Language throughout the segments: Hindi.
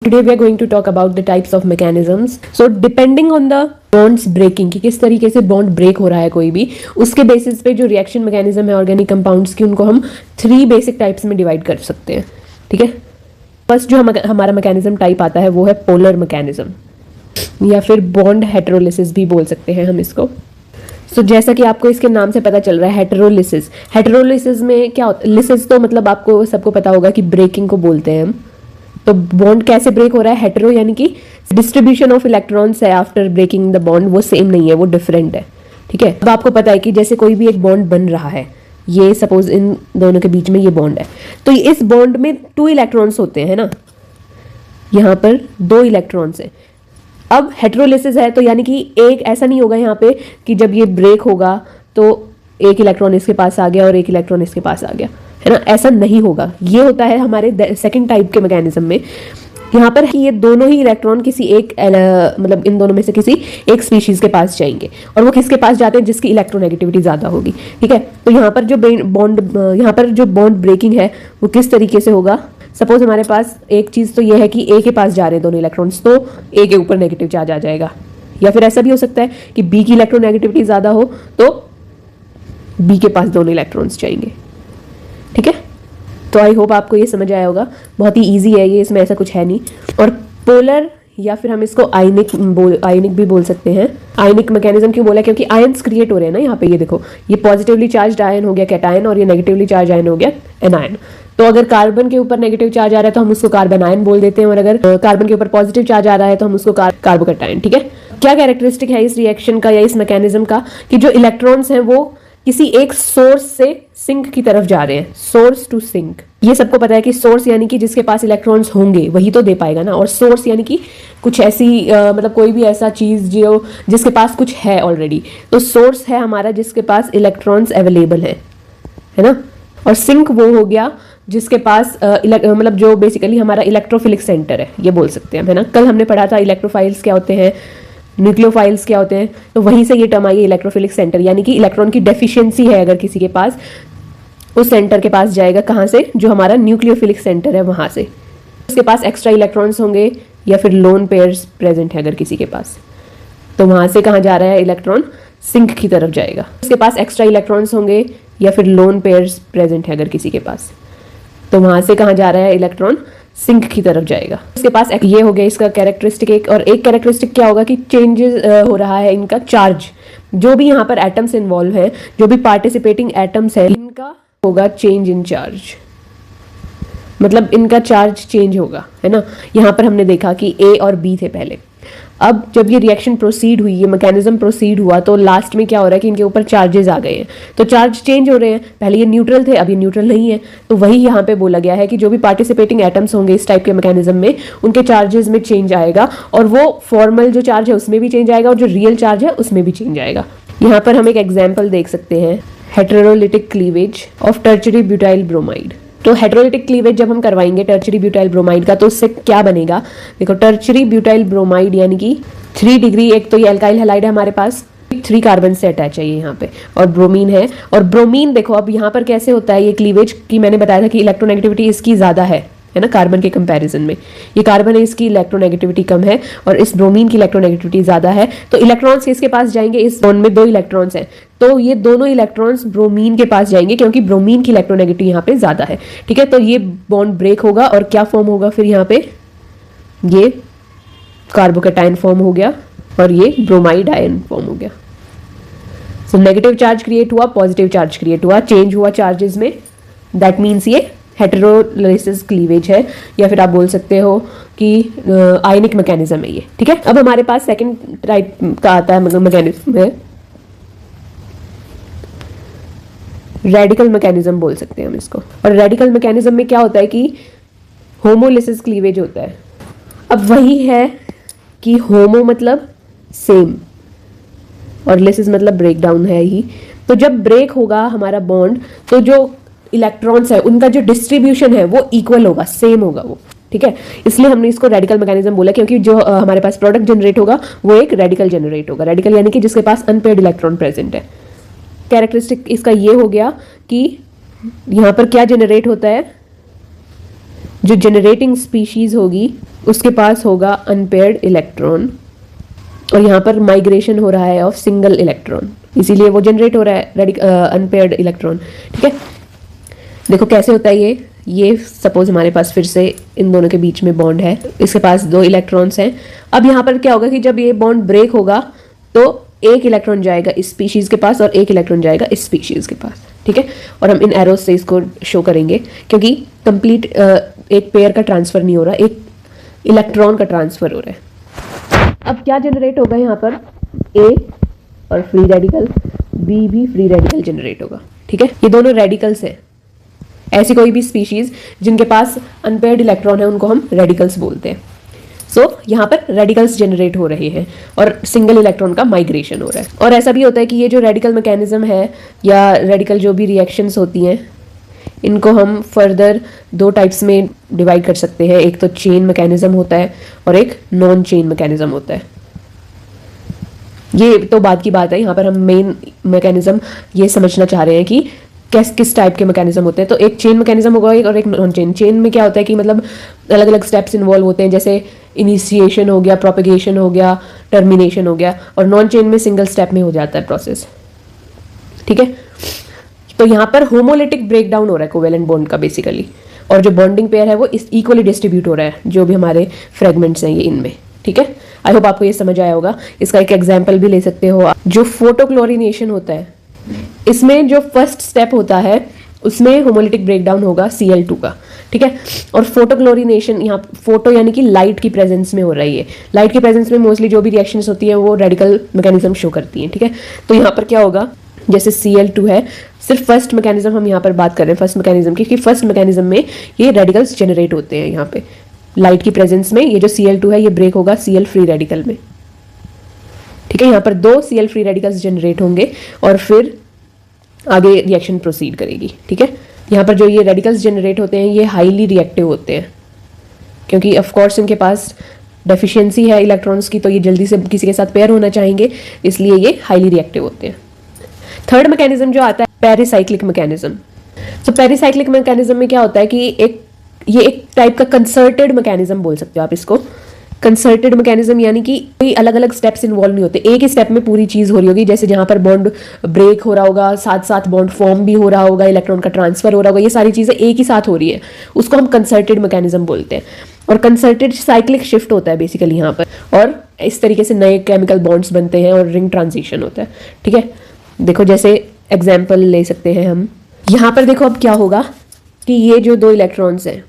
Today we are going to talk about the types of mechanisms. So depending on the bonds breaking, कि किस तरीके से बॉन्ड ब्रेक हो रहा है कोई भी, उसके बेसिस पे जो रिएक्शन मैकेनिज्म है ऑर्गेनिक कंपाउंड्स की, उनको हम 3 बेसिक टाइप्स में डिवाइड कर सकते हैं. ठीक है. फर्स्ट जो हमारा मैकेनिज्म टाइप आता है वो है पोलर मैकेनिज्म या फिर बॉन्ड हेटेरोलिसिस भी बोल सकते हैं हम इसको. तो जैसा कि आपको इसके नाम से पता चल रहा है, हेटेरोलिसिस. हेटेरोलिसिस में क्या होता है? लिसिस तो मतलब आपको सबको पता होगा कि ब्रेकिंग को बोलते हैं हम. तो बॉन्ड कैसे ब्रेक हो रहा है? हेटेरो यानी कि डिस्ट्रीब्यूशन ऑफ इलेक्ट्रॉन्स है आफ्टर ब्रेकिंग द बॉन्ड, वो सेम नहीं है, वो डिफरेंट है. ठीक है. अब आपको पता है कि जैसे कोई भी एक बॉन्ड बन रहा है, ये सपोज इन दोनों के बीच में ये बॉन्ड है, तो इस बॉन्ड में 2 इलेक्ट्रॉन्स होते हैं ना, यहाँ पर 2 इलेक्ट्रॉन्स है. अब हेटेरोलिसिस है तो यानी कि एक ऐसा नहीं होगा यहाँ पे कि जब ये ब्रेक होगा तो एक इलेक्ट्रॉन इसके पास आ गया और एक इलेक्ट्रॉन इसके पास आ गया, है ना. ऐसा नहीं होगा. ये होता है हमारे सेकंड टाइप के मैकेनिज्म में. यहाँ पर ये दोनों ही इलेक्ट्रॉन किसी एक मतलब इन दोनों में से किसी एक स्पीशीज के पास जाएंगे, और वो किसके पास जाते हैं? जिसकी इलेक्ट्रोनेगेटिविटी ज्यादा होगी. ठीक है. तो यहाँ पर जो बॉन्ड ब्रेकिंग है वो किस तरीके से होगा? सपोज हमारे पास एक चीज तो ये है कि ए के पास जा रहे हैं दोनों इलेक्ट्रॉन्स, तो ए के ऊपर नेगेटिव चार्ज आ जाएगा. या फिर ऐसा भी हो सकता है कि बी की इलेक्ट्रोनेगेटिविटी ज्यादा हो तो बी के पास दोनों इलेक्ट्रॉन्स जाएंगे. ठीक है. तो आई होप आपको ये समझ आया होगा. बहुत ही इजी है ये, इसमें ऐसा कुछ है नहीं. और पोलर या फिर हम इसको आयनिक भी बोल सकते हैं. आयनिक मैकेनिज्म क्यों बोला? क्योंकि आयंस क्रिएट हो रहे हैं ना यहाँ पे. ये देखो, ये पॉजिटिवली चार्ज आयन हो गया कैटायन और ये नेगेटिवली चार्ज आयन हो गया एनायन. तो अगर कार्बन के ऊपर नेगेटिव चार्ज आ रहा है तो हम उसको कार्बन आयन बोल देते हैं, और अगर कार्बन के ऊपर पॉजिटिव चार्ज आ रहा है तो हम उसको कार्बोकैटायन. ठीक है. क्या कैरेक्टरिस्टिक है इस रिएक्शन का या इस मैकेनिज्म का? कि जो इलेक्ट्रॉन्स हैं वो किसी एक सोर्स से सिंक की तरफ जा रहे हैं. Source to sink. ये सबको पता है कि सोर्स यानी कि जिसके पास इलेक्ट्रॉन्स होंगे वही तो दे पाएगा ना, और सोर्स यानी कि कुछ ऐसी मतलब कोई भी ऐसा चीज जो जिसके पास कुछ है ऑलरेडी. तो सोर्स है हमारा जिसके पास इलेक्ट्रॉन्स अवेलेबल है ना. और सिंक वो हो गया जिसके पास मतलब जो बेसिकली हमारा इलेक्ट्रोफिलिक सेंटर है, ये बोल सकते हैं, है ना. कल हमने पढ़ा था इलेक्ट्रोफाइल्स क्या होते हैं, न्यूक्लियोफाइल्स क्या होते हैं, तो वहीं से ये टर्म आई है इलेक्ट्रोफिलिक सेंटर. यानी कि इलेक्ट्रॉन की डेफिशिएंसी है अगर किसी के पास, उस सेंटर के पास जाएगा. कहाँ से? जो हमारा न्यूक्लियोफिलिक सेंटर है वहां से. उसके पास एक्स्ट्रा इलेक्ट्रॉन्स होंगे या फिर लोन पेयर्स प्रेजेंट है अगर किसी के पास, तो वहां से कहाँ जा रहा है इलेक्ट्रॉन? सिंक की तरफ जाएगा. उसके पास एक्स्ट्रा इलेक्ट्रॉन्स होंगे या फिर लोन पेयर्स प्रेजेंट है अगर किसी के पास, तो वहां से कहाँ जा रहा है इलेक्ट्रॉन? सिंक की तरफ जाएगा. उसके पास ये हो गया इसका कैरेक्टरिस्टिक एक. और एक कैरेक्टरिस्टिक क्या होगा कि चेंजेस हो रहा है इनका चार्ज. जो भी यहाँ पर एटम्स इन्वॉल्व है, जो भी पार्टिसिपेटिंग एटम्स है, इनका होगा चेंज इन चार्ज. मतलब इनका चार्ज चेंज होगा, है ना. यहाँ पर हमने देखा कि ए और बी थे पहले. अब जब ये रिएक्शन प्रोसीड हुई, ये मैकेनिज्म प्रोसीड हुआ, तो लास्ट में क्या हो रहा है कि इनके ऊपर चार्जेस आ गए हैं. तो चार्ज चेंज हो रहे हैं. पहले ये न्यूट्रल थे, अब ये न्यूट्रल नहीं है. तो वही यहाँ पे बोला गया है कि जो भी पार्टिसिपेटिंग एटम्स होंगे इस टाइप के मैकेनिज्म में, उनके चार्जेस में चेंज आएगा, और वो फॉर्मल जो चार्ज है उसमें भी चेंज आएगा और जो रियल चार्ज है उसमें भी चेंज आएगा. यहाँ पर हम एक एग्जाम्पल देख सकते हैं, heterolytic cleavage of tertiary butyl bromide. तो हेटेरोलिटिक क्लीवेज जब हम करवाएंगे टर्शियरी ब्यूटाइल ब्रोमाइड का, तो उससे क्या बनेगा? देखो, टर्शियरी ब्यूटाइल ब्रोमाइड यानी कि 3 डिग्री, एक तो ये अल्काइल हैलाइड है हमारे पास, 3 कार्बन से अटैच है ये यहाँ पे, और ब्रोमीन है. और ब्रोमीन देखो अब यहाँ पर कैसे होता है ये क्लीवेज की, मैंने बताया था कि इलेक्ट्रोनेगेटिविटी इसकी ज्यादा है ना कार्बन के कंपैरिजन में. ये कार्बन है, इसकी इलेक्ट्रोनेगेटिविटी कम है, और इस ब्रोमीन की इलेक्ट्रोनेगेटिविटी ज्यादा है. तो इलेक्ट्रॉन्स किसके पास जाएंगे? इस बॉन्ड में 2 इलेक्ट्रॉन्स हैं, तो ये दोनों इलेक्ट्रॉन्स ब्रोमीन के पास जाएंगे क्योंकि ब्रोमीन की इलेक्ट्रोनेगेटिविटी यहाँ पे ज्यादा है. ठीक है. तो ये बॉन्ड ब्रेक होगा और क्या फॉर्म होगा फिर? यहाँ पे ये कार्बोकैटायन फॉर्म हो गया और ये ब्रोमाइड आयन फॉर्म हो गया. सो नेगेटिव चार्ज क्रिएट हुआ, पॉजिटिव चार्ज क्रिएट हुआ, चेंज हुआ चार्जेस में. दैट मीन्स ये हेटेरोलिसिस क्लीवेज है, या फिर आप बोल सकते हो कि आयनिक मैकेनिज्म है ये. ठीक है. अब हमारे पास सेकंड टाइप का आता है मैकेनिज्म है, रेडिकल मैकेनिज्म बोल सकते हैं हम इसको. और रेडिकल मैकेनिज्म में क्या होता है कि होमोलिसिस क्लीवेज होता है. अब वही है कि होमो मतलब सेम और लिसिस मतलब ब्रेक डाउन है ही. तो जब ब्रेक होगा हमारा बॉन्ड, तो जो इलेक्ट्रॉन्स है उनका जो डिस्ट्रीब्यूशन है वो इक्वल होगा, सेम होगा वो. ठीक है. इसलिए हमने इसको रेडिकल मैकेनिज्म बोला, क्योंकि जो हमारे पास प्रोडक्ट जनरेट होगा वो एक रेडिकल जनरेट होगा. रेडिकल यानी कि जिसके पास अनपेयर्ड इलेक्ट्रॉन प्रेजेंट है. कैरेक्टरिस्टिक इसका ये हो गया कि यहाँ पर क्या जनरेट होता है? जो जनरेटिंग स्पीशीज होगी उसके पास होगा अनपेयर्ड इलेक्ट्रॉन, और यहाँ पर माइग्रेशन हो रहा है ऑफ सिंगल इलेक्ट्रॉन, इसीलिए वो जनरेट हो रहा है अनपेयर्ड इलेक्ट्रॉन। ठीक है, देखो कैसे होता है ये सपोज हमारे पास फिर से इन दोनों के बीच में बॉन्ड है, इसके पास 2 इलेक्ट्रॉन्स हैं। अब यहाँ पर क्या होगा कि जब ये बॉन्ड ब्रेक होगा तो एक इलेक्ट्रॉन जाएगा इस स्पीशीज के पास और एक इलेक्ट्रॉन जाएगा इस स्पीशीज के पास। ठीक है, और हम इन एरोस से इसको शो करेंगे, क्योंकि कंप्लीट एक पेयर का ट्रांसफर नहीं हो रहा, एक इलेक्ट्रॉन का ट्रांसफर हो रहा है। अब क्या जनरेट होगा यहाँ पर, ए और फ्री रेडिकल, बी भी फ्री रेडिकल जनरेट होगा। ठीक है, ये दोनों रेडिकल्स हैं। ऐसी कोई भी स्पीशीज जिनके पास अनपेयर्ड इलेक्ट्रॉन है उनको हम रेडिकल्स बोलते हैं। सो यहाँ पर रेडिकल्स जनरेट हो रहे हैं और सिंगल इलेक्ट्रॉन का माइग्रेशन हो रहा है। और ऐसा भी होता है कि ये जो रेडिकल मैकेनिज्म है या रेडिकल जो भी रिएक्शंस होती हैं, इनको हम फर्दर 2 टाइप्स में डिवाइड कर सकते हैं। एक तो चेन मैकेनिज्म होता है और एक नॉन चेन मैकेनिज्म होता है। ये तो बात की बात है, यहाँ पर हम मेन मैकेनिज्म ये समझना चाह रहे हैं कि किस टाइप के मैकेनिज्म होते हैं। तो एक चेन मैकेनिज्म होगा और एक नॉन चेन। चेन में क्या होता है कि मतलब अलग अलग स्टेप्स इन्वॉल्व होते हैं, जैसे इनिशिएशन हो गया, प्रोपेगेशन हो गया, टर्मिनेशन हो गया, और नॉन चेन में सिंगल स्टेप में हो जाता है प्रोसेस। ठीक है, तो यहाँ पर होमोलिटिक ब्रेकडाउन हो रहा है कोवेलेंट बॉन्ड का बेसिकली, और जो बॉन्डिंग पेयर है वो इस इक्वली डिस्ट्रीब्यूट हो रहा है जो भी हमारे फ्रेगमेंट्स हैं ये इनमें। ठीक है, आई होप आपको ये समझ आया होगा। इसका एक एग्जाम्पल भी ले सकते हो आप। जो फोटोक्लोरिनेशन होता है, इसमें जो फर्स्ट स्टेप होता है उसमें होमोलिटिक ब्रेकडाउन होगा Cl2 का। ठीक है, और फोटोक्लोरिनेशन, यहाँ फोटो यानी कि लाइट की प्रेजेंस में हो रही है। लाइट की प्रेजेंस में मोस्टली जो भी रिएक्शंस होती हैं वो रेडिकल मैकेनिज्म शो करती हैं। ठीक है, तो यहाँ पर क्या होगा, जैसे Cl2 है, सिर्फ फर्स्ट मैकेनिज्म हम यहाँ पर बात कर रहे हैं, फर्स्ट मैकेनिज्म की, कि फर्स्ट मैकेनिज्म में ये रेडिकल्स जनरेट होते हैं। यहाँ पे लाइट की प्रेजेंस में ये जो Cl2 है ये ब्रेक होगा Cl फ्री रेडिकल में। ठीक है, यहाँ पर 2 Cl फ्री रेडिकल्स जनरेट होंगे और फिर आगे रिएक्शन प्रोसीड करेगी। ठीक है, यहाँ पर जो ये रेडिकल्स जनरेट होते हैं ये हाईली रिएक्टिव होते हैं, क्योंकि ऑफ कोर्स इनके पास डेफिशिएंसी है इलेक्ट्रॉन्स की, तो ये जल्दी से किसी के साथ पेयर होना चाहेंगे, इसलिए ये हाईली रिएक्टिव होते हैं। थर्ड मैकेनिज्म जो आता है पेरिसाइक्लिक मैकेनिज्म। तो पेरिसाइक्लिक मैकेनिज्म में क्या होता है कि ये एक टाइप का कंसर्टेड मैकेनिज्म बोल सकते हो आप इसको। कंसर्टेड मैकेनिज्म यानी कि कोई अलग अलग स्टेप्स इन्वॉल्व नहीं होते, एक ही स्टेप में पूरी चीज हो रही होगी। जैसे जहां पर बॉन्ड ब्रेक हो रहा होगा, साथ साथ बॉन्ड फॉर्म भी हो रहा होगा, इलेक्ट्रॉन का ट्रांसफर हो रहा होगा, ये सारी चीजें एक ही साथ हो रही है, उसको हम कंसर्टेड मैकेनिज्म बोलते हैं। और कंसर्टेड साइक्लिक शिफ्ट होता है बेसिकली यहाँ पर, और इस तरीके से नए केमिकल बॉन्ड्स बनते हैं और रिंग ट्रांजिशन होता है। ठीक है, देखो जैसे एग्जाम्पल ले सकते हैं हम यहाँ पर। देखो अब क्या होगा कि ये जो 2 इलेक्ट्रॉन्स हैं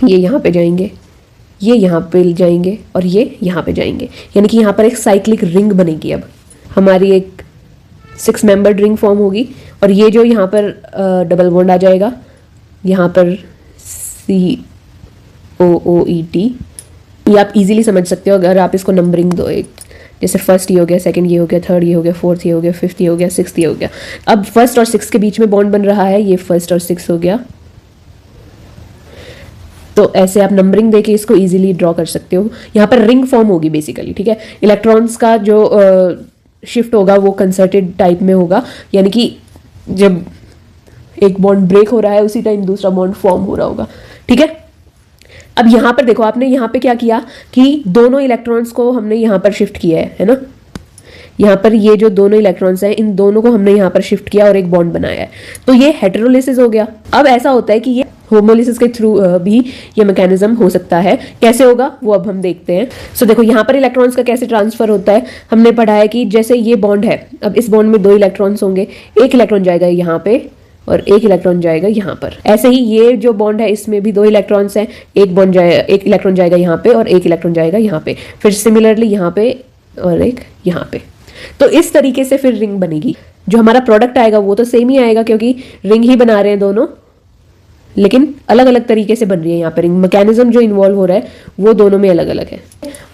ये यहाँ पे जाएंगे, ये यहाँ पे जाएंगे और ये यहाँ पे जाएंगे, यानी कि यहाँ पर एक साइक्लिक रिंग बनेगी। अब हमारी एक 6 मेंबर्ड रिंग फॉर्म होगी, और ये जो यहाँ पर डबल बॉन्ड आ जाएगा, यहाँ पर COOET, ये आप इजीली समझ सकते हो अगर आप इसको नंबरिंग दो। एक जैसे फर्स्ट ये हो गया, सेकंड ये हो गया, थर्ड ये हो गया, फोर्थ ये हो गया, फिफ्थ ये हो गया, सिक्स्थ ये हो गया। अब फर्स्ट और सिक्स्थ के बीच में बॉन्ड बन रहा है, ये फर्स्ट और सिक्स्थ हो गया। तो ऐसे आप नंबरिंग देके इसको इजीली ड्रॉ कर सकते हो। यहाँ पर रिंग फॉर्म होगी बेसिकली। ठीक है, इलेक्ट्रॉन्स का जो शिफ्ट होगा वो कंसर्टेड टाइप में होगा, यानी कि जब एक बॉन्ड ब्रेक हो रहा है उसी टाइम दूसरा बॉन्ड फॉर्म हो रहा होगा। ठीक है, अब यहाँ पर देखो आपने यहाँ पे क्या किया कि दोनों इलेक्ट्रॉन्स को हमने यहाँ पर शिफ्ट किया है ना। यहाँ पर ये जो दोनों इलेक्ट्रॉन्स हैं इन दोनों को हमने यहाँ पर शिफ्ट किया और एक बॉन्ड बनाया है, तो ये हेटेरोलिसिस हो गया। अब ऐसा होता है कि ये होमोलिसिस के थ्रू भी ये मैकेनिज्म हो सकता है। कैसे होगा वो अब हम देखते हैं। सो देखो यहाँ पर इलेक्ट्रॉन्स का कैसे ट्रांसफर होता है, हमने पढ़ा है कि जैसे ये बॉन्ड है, अब इस बॉन्ड में 2 इलेक्ट्रॉन्स होंगे, एक इलेक्ट्रॉन जाएगा यहाँ पे और एक इलेक्ट्रॉन जाएगा यहाँ पर। ऐसे ही ये जो बॉन्ड है इसमें भी 2 इलेक्ट्रॉन्स हैं, एक इलेक्ट्रॉन जाएगा यहाँ पे और एक इलेक्ट्रॉन जाएगा यहाँ पे, फिर सिमिलरली यहाँ पे और एक यहाँ पे। तो इस तरीके से फिर रिंग बनेगी। जो हमारा प्रोडक्ट आएगा वो तो सेम ही आएगा, क्योंकि रिंग ही बना रहे हैं दोनों, लेकिन अलग अलग तरीके से बन रही है। यहाँ पर रिंग मैकेनिज्म जो इन्वॉल्व हो रहा है वो दोनों में अलग अलग है।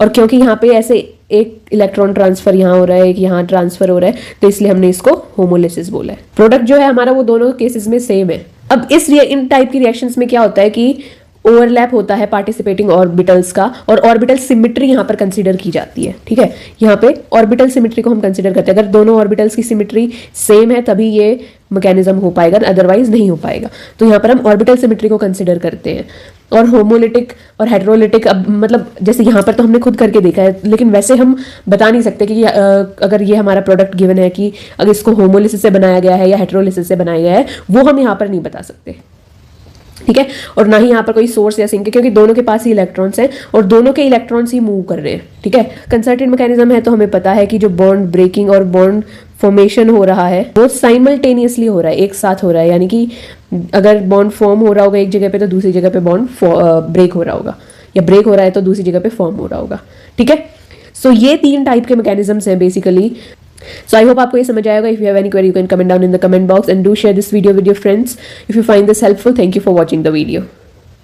और क्योंकि यहाँ पे ऐसे एक इलेक्ट्रॉन ट्रांसफर यहाँ हो रहा है, एक यहाँ ट्रांसफर हो रहा है, तो इसलिए हमने इसको होमोलिसिस बोला है। प्रोडक्ट जो है हमारा वो दोनों केसेस में सेम है। अब इन टाइप की रिएक्शंस में क्या होता है कि ओवरलैप होता है पार्टिसिपेटिंग ऑर्बिटल्स का, और ऑर्बिटल सिमिट्री यहाँ पर कंसीडर की जाती है। ठीक है, यहाँ पे ऑर्बिटल सिमिट्री को हम कंसीडर करते हैं। अगर दोनों ऑर्बिटल्स की सिमिट्री सेम है तभी ये मैकेनिज्म हो पाएगा, अदरवाइज नहीं हो पाएगा। तो यहाँ पर हम ऑर्बिटल सिमिट्री को कंसीडर करते हैं। और होमोलिटिक और हेटेरोलिटिक, अब मतलब जैसे यहाँ पर तो हमने खुद करके देखा है, लेकिन वैसे हम बता नहीं सकते कि अगर ये हमारा प्रोडक्ट गिवन है कि अगर इसको होमोलिसिस से बनाया गया है या हेटेरोलिसिस से बनाया गया है, वो हम यहाँ पर नहीं बता सकते। ठीक है, और ना ही यहाँ पर कोई सोर्स या सिंक है, क्योंकि दोनों के पास ही इलेक्ट्रॉन्स हैं और दोनों के इलेक्ट्रॉन्स ही मूव कर रहे हैं। ठीक है, कंसर्टेड मैकेनिज्म है तो हमें पता है कि जो बॉन्ड ब्रेकिंग और बॉन्ड फॉर्मेशन हो रहा है वो साइमल्टेनियसली हो रहा है, एक साथ हो रहा है। यानी कि अगर बॉन्ड फॉर्म हो रहा होगा एक जगह पे तो दूसरी जगह पे बॉन्ड ब्रेक हो रहा होगा, या ब्रेक हो रहा है तो दूसरी जगह पे फॉर्म हो रहा होगा। ठीक है, सो ये 3 टाइप के मैकेनिज्म्स हैं बेसिकली। So I hope आपको ये समझ आएगा. If you have any query, you can comment down in the comment box and do share this video with your friends if you find this helpful. Thank you for watching the video.